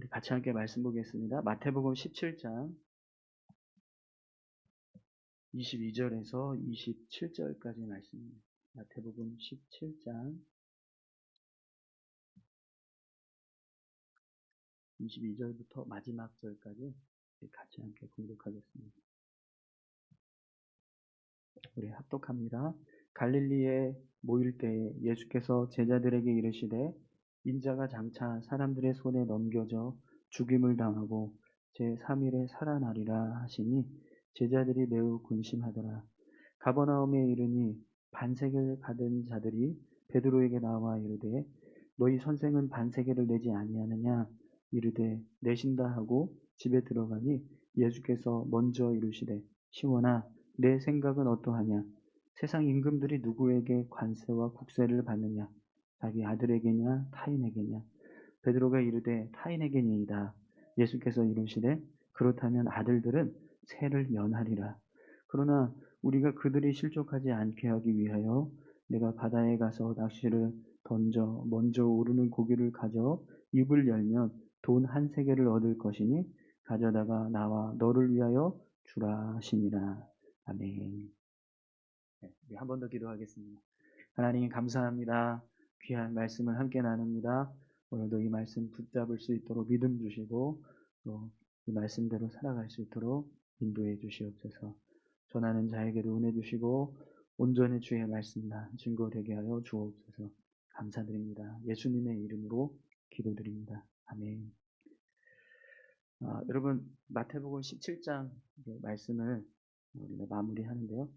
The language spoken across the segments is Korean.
우리 같이 함께 말씀 보겠습니다. 마태복음 17장 22절에서 27절까지 말씀입니다. 마태복음 17장 22절부터 마지막 절까지 같이 함께 공독하겠습니다. 우리 합독합니다. 갈릴리에 모일 때에 예수께서 제자들에게 이르시되 인자가 장차 사람들의 손에 넘겨져 죽임을 당하고 제3일에 살아나리라 하시니 제자들이 매우 근심하더라. 가버나움에 이르니 반세계를 받은 자들이 베드로에게 나와 이르되 너희 선생은 반세계를 내지 아니하느냐 이르되 내신다 하고 집에 들어가니 예수께서 먼저 이르시되 시몬아 내 생각은 어떠하냐 세상 임금들이 누구에게 관세와 국세를 받느냐 자기 아들에게냐 타인에게냐 베드로가 이르되 타인에게니이다. 예수께서 이르시되 그렇다면 아들들은 세를 면하리라. 그러나 우리가 그들이 실족하지 않게 하기 위하여 내가 바다에 가서 낚시를 던져 먼저 오르는 고기를 가져 입을 열면 돈 한 세겔을 얻을 것이니 가져다가 나와 너를 위하여 주라 하시니라. 아멘. 네, 한 번 더 기도하겠습니다. 하나님 감사합니다. 귀한 말씀을 함께 나눕니다. 오늘도 이 말씀 붙잡을 수 있도록 믿음 주시고 또 이 말씀대로 살아갈 수 있도록 인도해 주시옵소서. 전하는 자에게도 은혜 주시고 온전히 주의 말씀만 증거되게 하여 주옵소서. 감사드립니다. 예수님의 이름으로 기도드립니다. 아멘. 여러분 마태복음 17장 말씀을 우리가 마무리하는데요.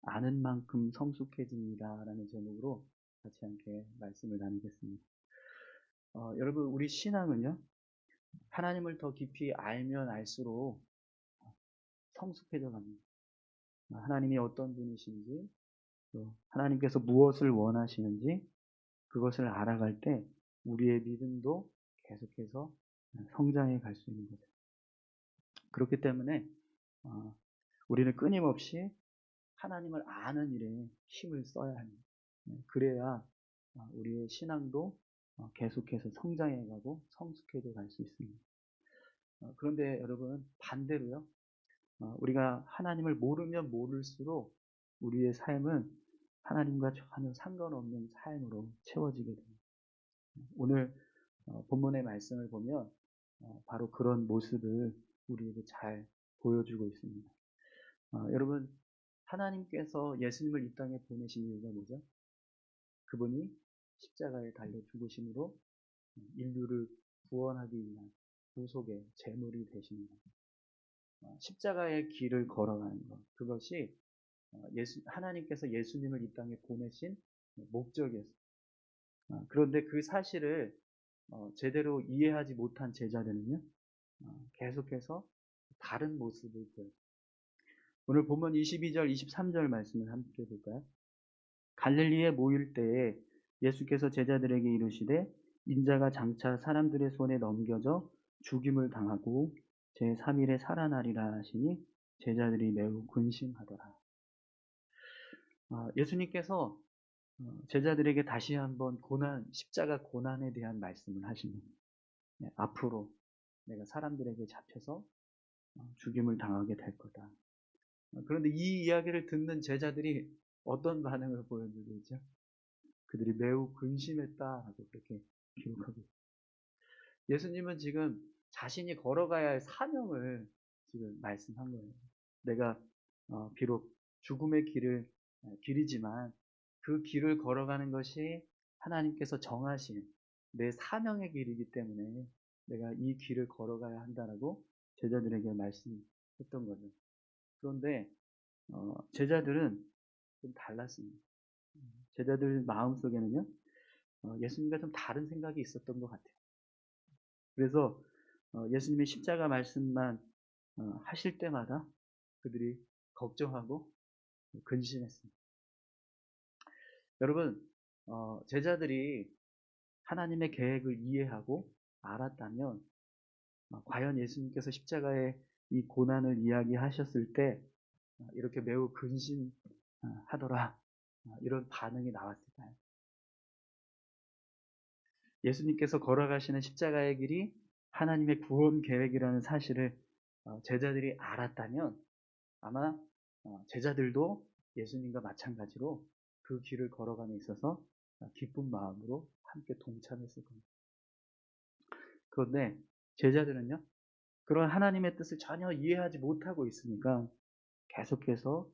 아는 만큼 성숙해집니다 라는 제목으로 같이 함께 말씀을 나누겠습니다. 여러분 우리 신앙은요 하나님을 더 깊이 알면 알수록 성숙해져 갑니다. 하나님이 어떤 분이신지 또 하나님께서 무엇을 원하시는지 그것을 알아갈 때 우리의 믿음도 계속해서 성장해 갈 수 있는 거죠. 그렇기 때문에 우리는 끊임없이 하나님을 아는 일에 힘을 써야 합니다. 그래야 우리의 신앙도 계속해서 성장해가고 성숙해져 갈 수 있습니다. 그런데 여러분 반대로요. 우리가 하나님을 모르면 모를수록 우리의 삶은 하나님과 전혀 상관없는 삶으로 채워지게 됩니다. 오늘 본문의 말씀을 보면 바로 그런 모습을 우리에게 잘 보여주고 있습니다. 여러분 하나님께서 예수님을 이 땅에 보내신 이유가 뭐죠? 그분이 십자가에 달려 죽으심으로 인류를 구원하기 위한 구속의 제물이 되시는 것. 십자가의 길을 걸어가는 것. 그것이 하나님께서 예수님을 이 땅에 보내신 목적이었습니다. 그런데 그 사실을 제대로 이해하지 못한 제자들은요, 계속해서 다른 모습을 보여요. 오늘 본문 22절, 23절 말씀을 함께 볼까요? 갈릴리에 모일 때에 예수께서 제자들에게 이르시되 인자가 장차 사람들의 손에 넘겨져 죽임을 당하고 제3일에 살아나리라 하시니 제자들이 매우 근심하더라. 예수님께서 제자들에게 다시 한번 십자가 고난에 대한 말씀을 하십니다. 앞으로 내가 사람들에게 잡혀서 죽임을 당하게 될 거다. 그런데 이 이야기를 듣는 제자들이 어떤 반응을 보여주고 있죠? 그들이 매우 근심했다라고 그렇게 기록하고 있습니다. 예수님은 지금 자신이 걸어가야 할 사명을 지금 말씀한 거예요. 내가 비록 죽음의 길이지만 그 길을 걸어가는 것이 하나님께서 정하신 내 사명의 길이기 때문에 내가 이 길을 걸어가야 한다라고 제자들에게 말씀했던 거죠. 그런데 제자들은 좀 달랐습니다. 제자들 마음속에는요 예수님과 좀 다른 생각이 있었던 것 같아요. 그래서 예수님의 십자가 말씀만 하실 때마다 그들이 걱정하고 근심했습니다. 여러분 제자들이 하나님의 계획을 이해하고 알았다면 과연 예수님께서 십자가의 이 고난을 이야기하셨을 때 이렇게 매우 근심하더라 이런 반응이 나왔을까요? 예수님께서 걸어가시는 십자가의 길이 하나님의 구원 계획이라는 사실을 제자들이 알았다면 아마 제자들도 예수님과 마찬가지로 그 길을 걸어감에 있어서 기쁜 마음으로 함께 동참했을 겁니다. 그런데 제자들은요, 그런 하나님의 뜻을 전혀 이해하지 못하고 있으니까 계속해서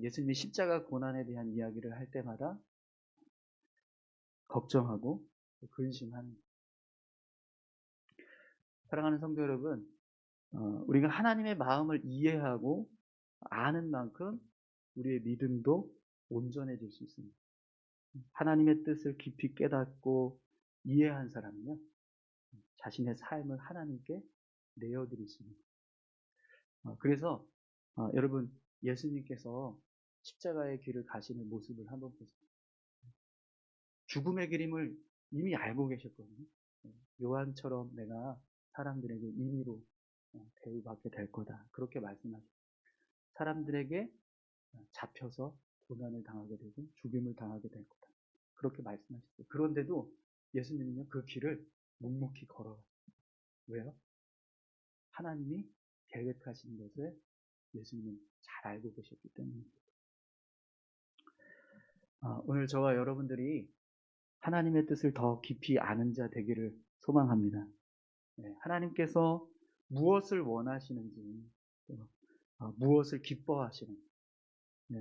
예수님의 십자가 고난에 대한 이야기를 할 때마다 걱정하고 근심하는. 사랑하는 성도 여러분, 우리가 하나님의 마음을 이해하고 아는 만큼 우리의 믿음도 온전해질 수 있습니다. 하나님의 뜻을 깊이 깨닫고 이해한 사람은요, 자신의 삶을 하나님께 내어드릴 수 있습니다. 그래서 여러분, 예수님께서 십자가의 길을 가시는 모습을 한번 보세요. 죽음의 그림을 이미 알고 계셨거든요. 요한처럼 내가 사람들에게 임의로 대우받게 될 거다. 그렇게 말씀하셨어요. 사람들에게 잡혀서 고난을 당하게 되고 죽임을 당하게 될 거다. 그렇게 말씀하셨어요. 그런데도 예수님은요, 그 길을 묵묵히 걸어갔어요. 왜요? 하나님이 계획하신 것을 예수님은 잘 알고 계셨기 때문입니다. 오늘 저와 여러분들이 하나님의 뜻을 더 깊이 아는 자 되기를 소망합니다. 하나님께서 무엇을 원하시는지, 무엇을 기뻐하시는지,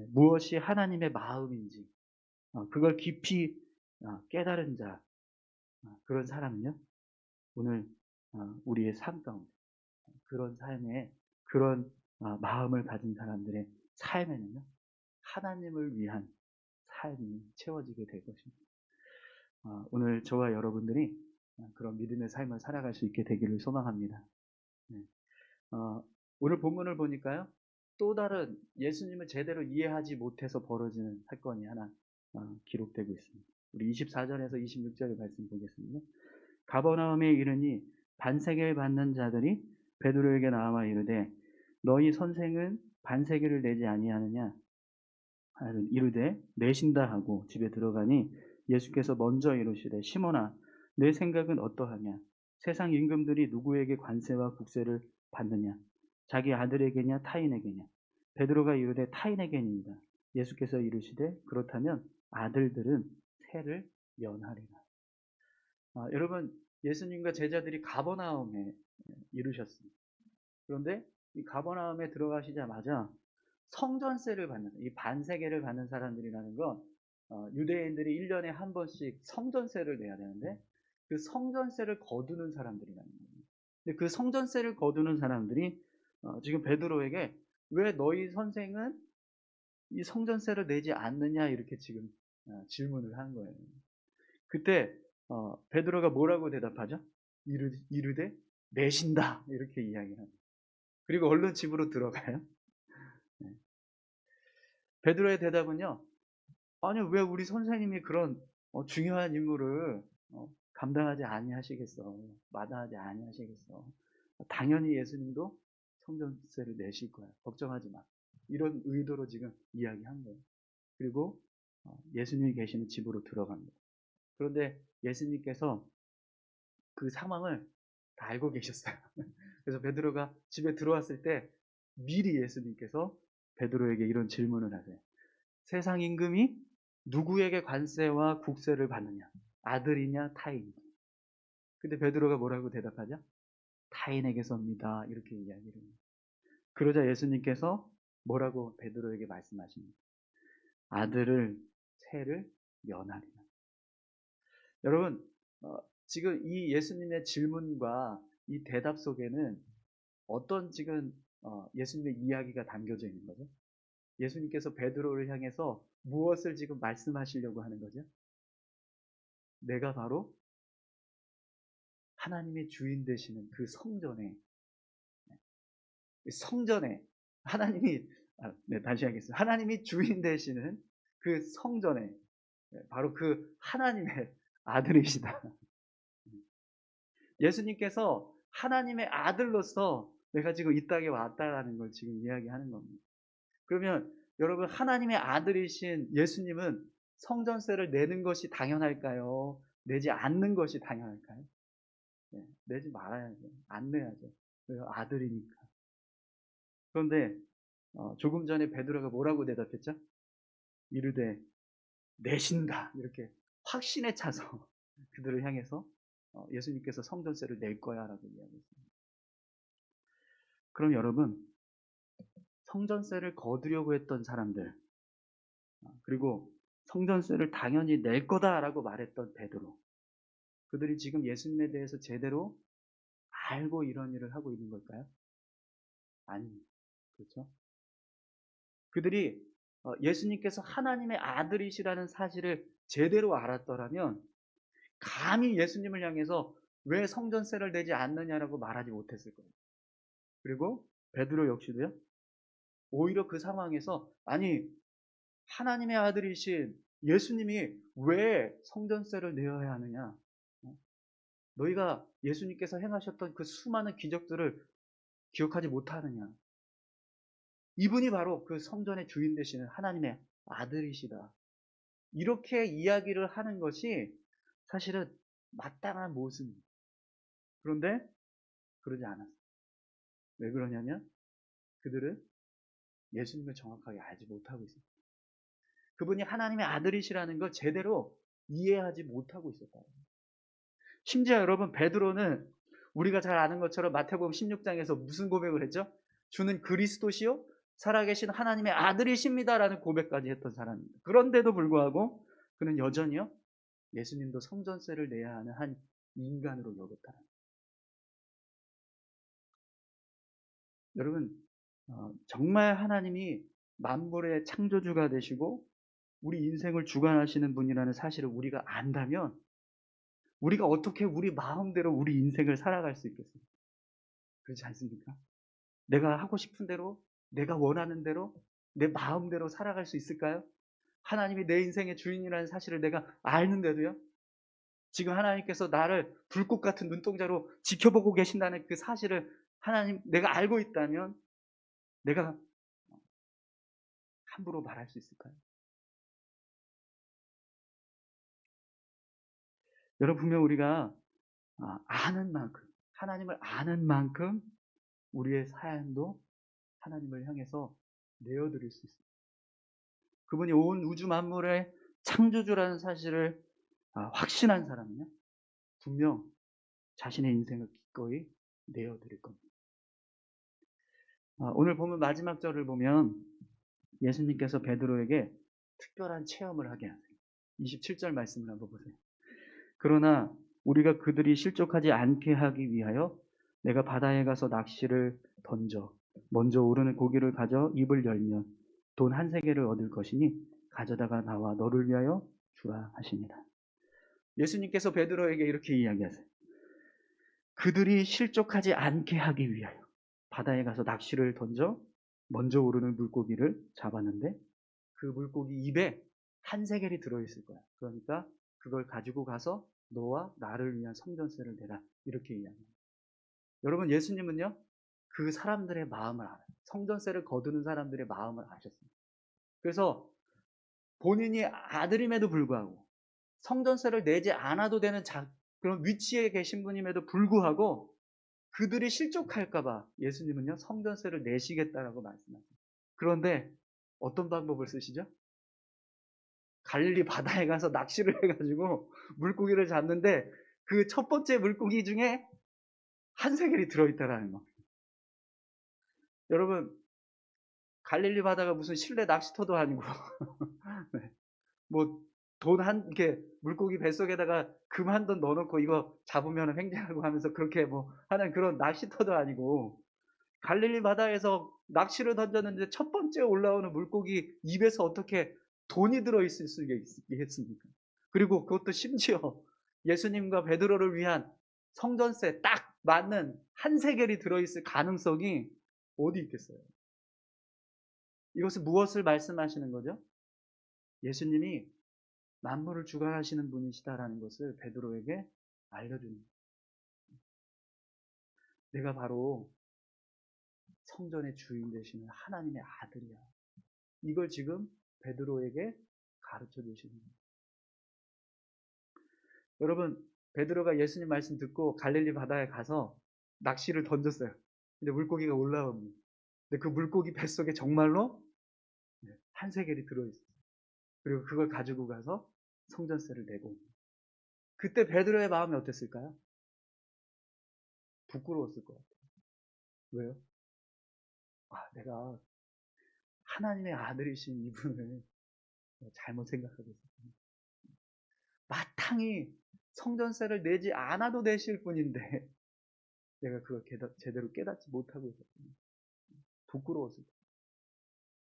무엇이 하나님의 마음인지, 그걸 깊이 깨달은 자, 그런 사람은요, 오늘 우리의 삶 가운데 그런 삶에 그런 마음을 가진 사람들의 삶에는요, 하나님을 위한 삶이 채워지게 될 것입니다. 오늘 저와 여러분들이 그런 믿음의 삶을 살아갈 수 있게 되기를 소망합니다. 오늘 본문을 보니까요, 또 다른 예수님을 제대로 이해하지 못해서 벌어지는 사건이 하나 기록되고 있습니다. 우리 24절에서 26절 말씀 보겠습니다. 가버나움에 이르니 반세계를 받는 자들이 베드로에게 나와 이르되 너희 선생은 반세계를 내지 아니하느냐? 이르되 내신다 하고 집에 들어가니 예수께서 먼저 이르시되 시몬아 내 생각은 어떠하냐? 세상 임금들이 누구에게 관세와 국세를 받느냐? 자기 아들에게냐 타인에게냐? 베드로가 이르되 타인에게니이다. 예수께서 이르시되 그렇다면 아들들은 세를 면하리라. 여러분, 예수님과 제자들이 가버나움에 이르셨습니다. 그런데 이 가버나움에 들어가시자마자 성전세를 받는, 이 반세계를 받는 사람들이라는 건 유대인들이 1년에 한 번씩 성전세를 내야 되는데 그 성전세를 거두는 사람들이라는 거예요. 근데 그 성전세를 거두는 사람들이 지금 베드로에게 왜 너희 선생은 이 성전세를 내지 않느냐 이렇게 지금 질문을 한 거예요. 그때 베드로가 뭐라고 대답하죠? 이르되 내신다 이렇게 이야기를 합니다. 그리고 얼른 집으로 들어가요. 베드로의 대답은요, 아니 왜 우리 선생님이 그런 중요한 임무를 감당하지 아니하시겠어, 마다하지 아니하시겠어. 당연히 예수님도 성전세를 내실 거야, 걱정하지 마, 이런 의도로 지금 이야기한 거예요. 그리고 예수님이 계시는 집으로 들어갑니다. 그런데 예수님께서 그 상황을 다 알고 계셨어요. 그래서 베드로가 집에 들어왔을 때 미리 예수님께서 베드로에게 이런 질문을 하세요. 세상 임금이 누구에게 관세와 국세를 받느냐? 아들이냐 타인이냐? 근데 베드로가 뭐라고 대답하죠? 타인에게서입니다. 이렇게 이야기를 해요. 그러자 예수님께서 뭐라고 베드로에게 말씀하십니까? 아들을 세를 면하리라. 여러분, 지금 이 예수님의 질문과 이 대답 속에는 어떤 지금 예수님의 이야기가 담겨져 있는 거죠? 예수님께서 베드로를 향해서 무엇을 지금 말씀하시려고 하는 거죠? 내가 바로 하나님의 주인 되시는 그 성전에 하나님이 다시 하겠습니다. 하나님이 주인 되시는 그 성전에 바로 그 하나님의 아들이시다. 예수님께서 하나님의 아들로서 내가 지금 이 땅에 왔다라는 걸 지금 이야기하는 겁니다. 그러면 여러분, 하나님의 아들이신 예수님은 성전세를 내는 것이 당연할까요? 내지 않는 것이 당연할까요? 네, 내지 말아야죠. 안 내야죠. 왜요? 아들이니까. 그런데 조금 전에 베드로가 뭐라고 대답했죠? 이르되 내신다. 이렇게 확신에 차서 그들을 향해서 예수님께서 성전세를 낼 거야 라고 이야기했습니다. 그럼 여러분, 성전세를 거두려고 했던 사람들, 그리고 성전세를 당연히 낼 거다라고 말했던 베드로, 그들이 지금 예수님에 대해서 제대로 알고 이런 일을 하고 있는 걸까요? 아닙니다. 그렇죠? 그들이 예수님께서 하나님의 아들이시라는 사실을 제대로 알았더라면 감히 예수님을 향해서 왜 성전세를 내지 않느냐라고 말하지 못했을 거예요. 그리고 베드로 역시도요. 오히려 그 상황에서 아니 하나님의 아들이신 예수님이 왜 성전세를 내어야 하느냐? 너희가 예수님께서 행하셨던 그 수많은 기적들을 기억하지 못하느냐? 이분이 바로 그 성전의 주인 되시는 하나님의 아들이시다. 이렇게 이야기를 하는 것이 사실은 마땅한 모습입니다. 그런데 그러지 않았어요. 왜 그러냐면 그들은 예수님을 정확하게 알지 못하고 있었어요. 그분이 하나님의 아들이시라는 걸 제대로 이해하지 못하고 있었다. 심지어 여러분 베드로는 우리가 잘 아는 것처럼 마태복음 16장에서 무슨 고백을 했죠? 주는 그리스도시요 살아계신 하나님의 아들이십니다라는 고백까지 했던 사람입니다. 그런데도 불구하고 그는 여전히요 예수님도 성전세를 내야 하는 한 인간으로 여겼다. 여러분 정말 하나님이 만물의 창조주가 되시고 우리 인생을 주관하시는 분이라는 사실을 우리가 안다면 우리가 어떻게 우리 마음대로 우리 인생을 살아갈 수 있겠습니까? 그렇지 않습니까? 내가 하고 싶은 대로, 내가 원하는 대로, 내 마음대로 살아갈 수 있을까요? 하나님이 내 인생의 주인이라는 사실을 내가 알는데도요. 지금 하나님께서 나를 불꽃 같은 눈동자로 지켜보고 계신다는 그 사실을 하나님 내가 알고 있다면 내가 함부로 말할 수 있을까요? 여러분 분명 우리가 아는 만큼 하나님을 아는 만큼 우리의 사연도 하나님을 향해서 내어드릴 수 있습니다. 그분이 온 우주 만물의 창조주라는 사실을 확신한 사람은요. 분명 자신의 인생을 기꺼이 내어드릴 겁니다. 오늘 보면 마지막 절을 보면 예수님께서 베드로에게 특별한 체험을 하게 하세요. 27절 말씀을 한번 보세요. 그러나 우리가 그들이 실족하지 않게 하기 위하여 내가 바다에 가서 낚시를 던져 먼저 오르는 고기를 가져 입을 열면 돈 한 세겔을 얻을 것이니 가져다가 나와 너를 위하여 주라 하십니다. 예수님께서 베드로에게 이렇게 이야기하세요. 그들이 실족하지 않게 하기 위하여 바다에 가서 낚시를 던져 먼저 오르는 물고기를 잡았는데 그 물고기 입에 한 세겔이 들어있을 거야. 그러니까 그걸 가지고 가서 너와 나를 위한 성전세를 내라. 이렇게 이야기합니다. 여러분 예수님은요. 그 사람들의 마음을 알아요. 성전세를 거두는 사람들의 마음을 아셨습니다. 그래서 본인이 아들임에도 불구하고 성전세를 내지 않아도 되는 그런 위치에 계신 분임에도 불구하고 그들이 실족할까봐 예수님은요 성전세를 내시겠다라고 말씀하세요. 그런데 어떤 방법을 쓰시죠? 갈릴리 바다에 가서 낚시를 해가지고 물고기를 잡는데 그 첫 번째 물고기 중에 한 세겔이 들어있다라는 거. 여러분 갈릴리 바다가 무슨 실내 낚시터도 아니고 네. 뭐 이렇게 물고기 뱃속에다가 금 한 돈 넣어놓고 이거 잡으면 횡재하고 하면서 그렇게 뭐 하는 그런 낚시터도 아니고 갈릴리 바다에서 낚시를 던졌는데 첫 번째 올라오는 물고기 입에서 어떻게 돈이 들어있을 수 있겠습니까? 그리고 그것도 심지어 예수님과 베드로를 위한 성전세 딱 맞는 한 세겔이 들어있을 가능성이 어디 있겠어요? 이것은 무엇을 말씀하시는 거죠? 예수님이 만물을 주관하시는 분이시다라는 것을 베드로에게 알려줍니다. 내가 바로 성전의 주인 되시는 하나님의 아들이야. 이걸 지금 베드로에게 가르쳐 주시는 거예요. 여러분, 베드로가 예수님 말씀 듣고 갈릴리 바다에 가서 낚시를 던졌어요. 근데 물고기가 올라옵니다. 근데 그 물고기 뱃속에 정말로 한 세겔이 들어있어요. 그리고 그걸 가지고 가서 성전세를 내고. 그때 베드로의 마음이 어땠을까요? 부끄러웠을 것 같아요. 왜요? 내가 하나님의 아들이신 이분을 잘못 생각하고 있었구나. 마땅히 성전세를 내지 않아도 되실 분인데 내가 그걸 제대로 깨닫지 못하고 있었구나. 부끄러웠을 거예요.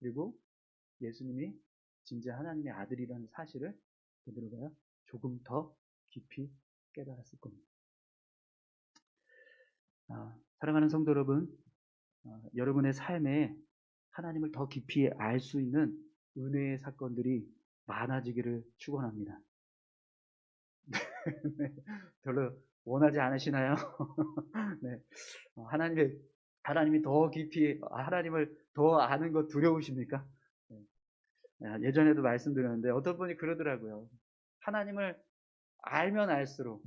그리고 예수님이 진짜 하나님의 아들이라는 사실을 베드로가 조금 더 깊이 깨달았을 겁니다. 사랑하는 성도 여러분, 여러분의 삶에 하나님을 더 깊이 알 수 있는 은혜의 사건들이 많아지기를 축원합니다. 네, 별로 원하지 않으시나요? 네, 하나님이 더 깊이 하나님을 더 아는 것 두려우십니까? 네. 예전에도 말씀드렸는데 어떤 분이 그러더라고요. 하나님을 알면 알수록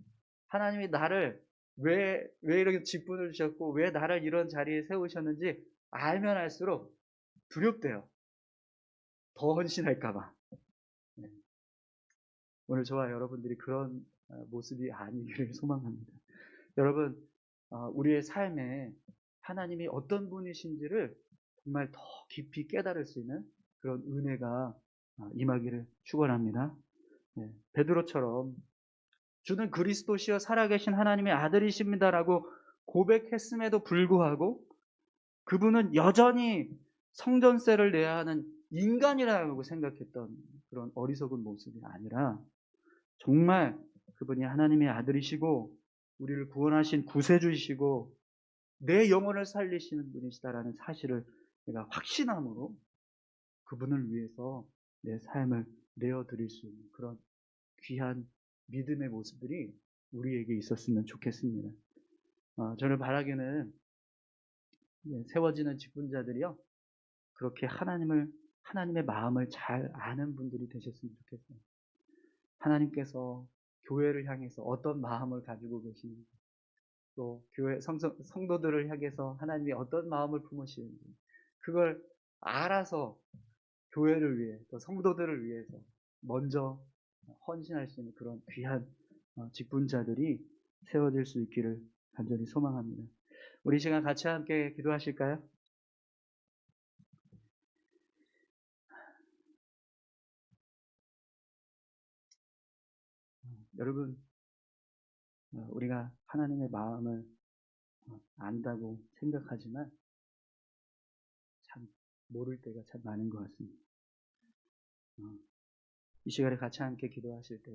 하나님이 나를 왜 이렇게 직분을 주셨고 왜 나를 이런 자리에 세우셨는지 알면 알수록 두렵대요. 더 헌신할까봐. 네. 오늘 저와 여러분들이 그런 모습이 아니기를 소망합니다. 여러분, 우리의 삶에 하나님이 어떤 분이신지를 정말 더 깊이 깨달을 수 있는 그런 은혜가 임하기를 축원합니다. 네, 베드로처럼 주는 그리스도시여 살아계신 하나님의 아들이십니다라고 고백했음에도 불구하고 그분은 여전히 성전세를 내야 하는 인간이라고 생각했던 그런 어리석은 모습이 아니라 정말 그분이 하나님의 아들이시고 우리를 구원하신 구세주이시고 내 영혼을 살리시는 분이시다라는 사실을 내가 확신함으로 그분을 위해서 내 삶을 내어드릴 수 있는 그런 귀한 믿음의 모습들이 우리에게 있었으면 좋겠습니다. 저를 바라기는 세워지는 직분자들이요, 그렇게 하나님의 마음을 잘 아는 분들이 되셨으면 좋겠어요. 하나님께서 교회를 향해서 어떤 마음을 가지고 계시는지, 또 교회 성도들을 향해서 하나님이 어떤 마음을 품으시는지, 그걸 알아서 교회를 위해, 또 성도들을 위해서 먼저 헌신할 수 있는 그런 귀한 직분자들이 세워질 수 있기를 간절히 소망합니다. 우리 시간 같이 함께 기도하실까요? 여러분, 우리가 하나님의 마음을 안다고 생각하지만 참 모를 때가 참 많은 것 같습니다. 이 시간에 같이 함께 기도하실 때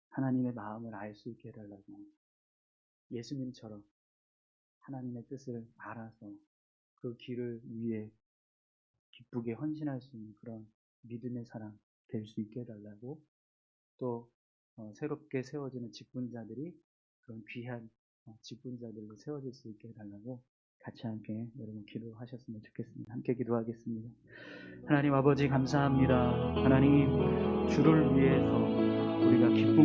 하나님의 마음을 알 수 있게 해달라고, 예수님처럼 하나님의 뜻을 알아서 그 길을 위해 기쁘게 헌신할 수 있는 그런 믿음의 사람 될 수 있게 해달라고, 또 새롭게 세워지는 직분자들이 그런 귀한 직분자들로 세워질 수 있게 해달라고 같이 함께 여러분 기도하셨으면 좋겠습니다. 함께 기도하겠습니다. 하나님 아버지 감사합니다. 하나님, 주를 위해서 우리가 기쁨